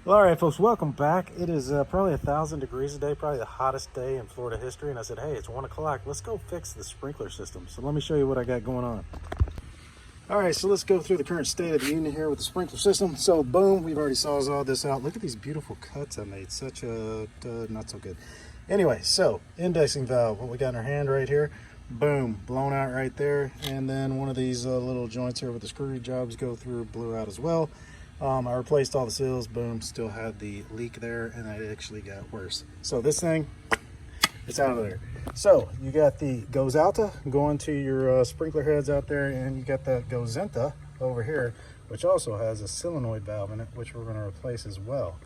Well, all right, folks, welcome back. It is probably 1,000 degrees today, probably the hottest day in Florida history. And I said, hey, it's 1 o'clock. Let's go fix the sprinkler system. So let me show you what I got going on. All right, so let's go through the current state of the union here with the sprinkler system. So boom, we've already sawzalled this out. Look at these beautiful cuts I made. Such a not so good. Anyway, so indexing valve, what we got in our hand right here. Boom, blown out right there. And then one of these little joints here with the screw jobs go through, blew out as well. I replaced all the seals, boom, still had the leak there, and it actually got worse. So this thing, it's out of there. So you got the Goes Alta going to your sprinkler heads out there, and you got that Goes Zenta over here, which also has a solenoid valve in it, which we're going to replace as well.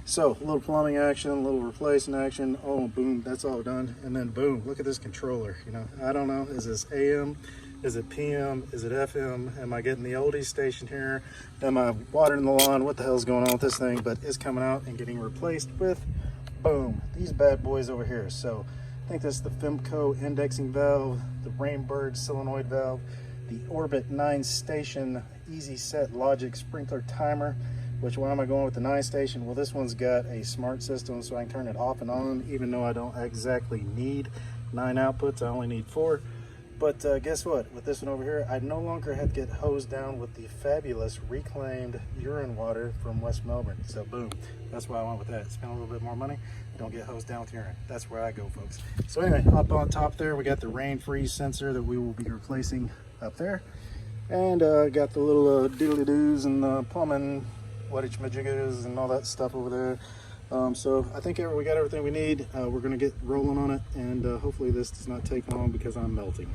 So a little plumbing action, a little replacing action. Oh, boom, that's all done. And then boom, look at this controller. You know, I don't know, is this AM? Is it PM? Is it FM? Am I getting the oldies station here? Am I watering the lawn? What the hell's going on with this thing? But it's coming out and getting replaced with, boom, these bad boys over here. So I think that's the FIMCO indexing valve, the Rainbird Solenoid Valve, the Orbit 9 station easy set logic sprinkler timer. Which, why am I going with the 9 station? Well, this one's got a smart system, so I can turn it off and on, even though I don't exactly need 9 outputs. I only need 4. But guess what? With this one over here, I no longer have to get hosed down with the fabulous reclaimed urine water from West Melbourne. So boom, that's why I went with that. Spend a little bit more money, don't get hosed down with urine. That's where I go, folks. So anyway, up on top there, we got the rain freeze sensor that we will be replacing up there. And got the little diddly-doos and the plumbing, what-itch-majiggas and all that stuff over there. So I think we got everything we need. We're going to get rolling on it, and hopefully this does not take long because I'm melting.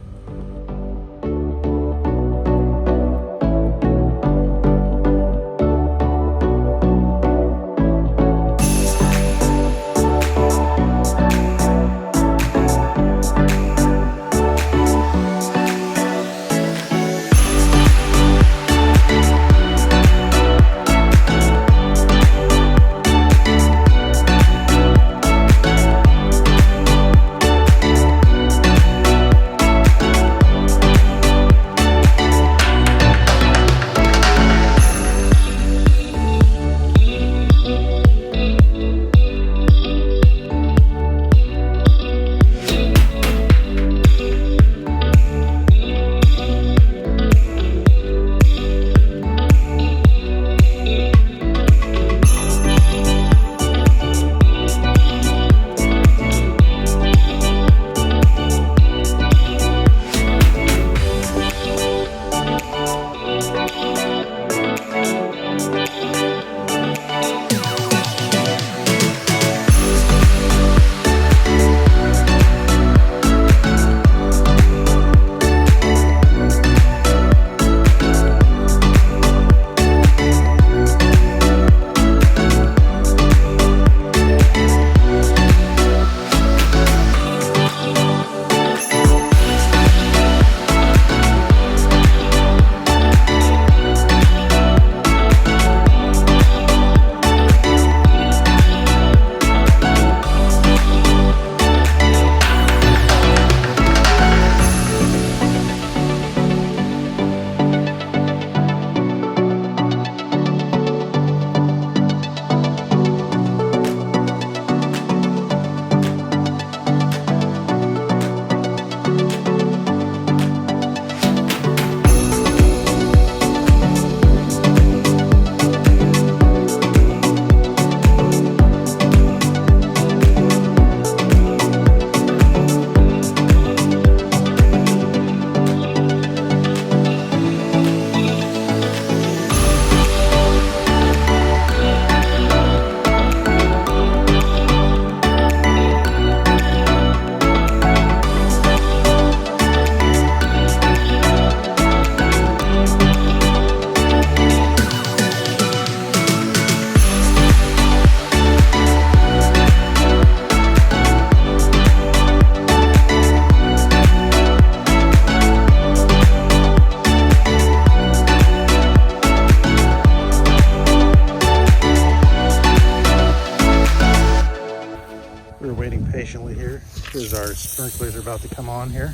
Patiently here. Here's our sprinklers are about to come on here.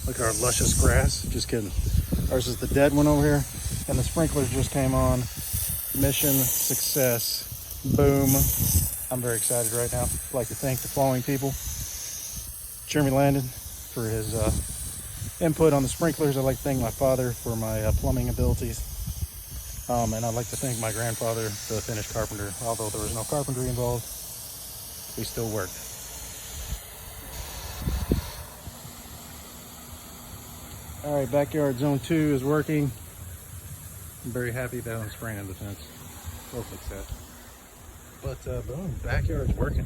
Look at our luscious grass. Just kidding. Ours is the dead one over here. And the sprinklers just came on. Mission success. Boom. I'm very excited right now. I'd like to thank the following people. Jeremy Landon for his input on the sprinklers. I'd like to thank my father for my plumbing abilities. And I'd like to thank my grandfather, the Finnish carpenter. Although there was no carpentry involved, we still worked. All right, backyard zone 2 is working. I'm very happy that I'm spraying the fence. We'll fix that. But boom, backyard's working.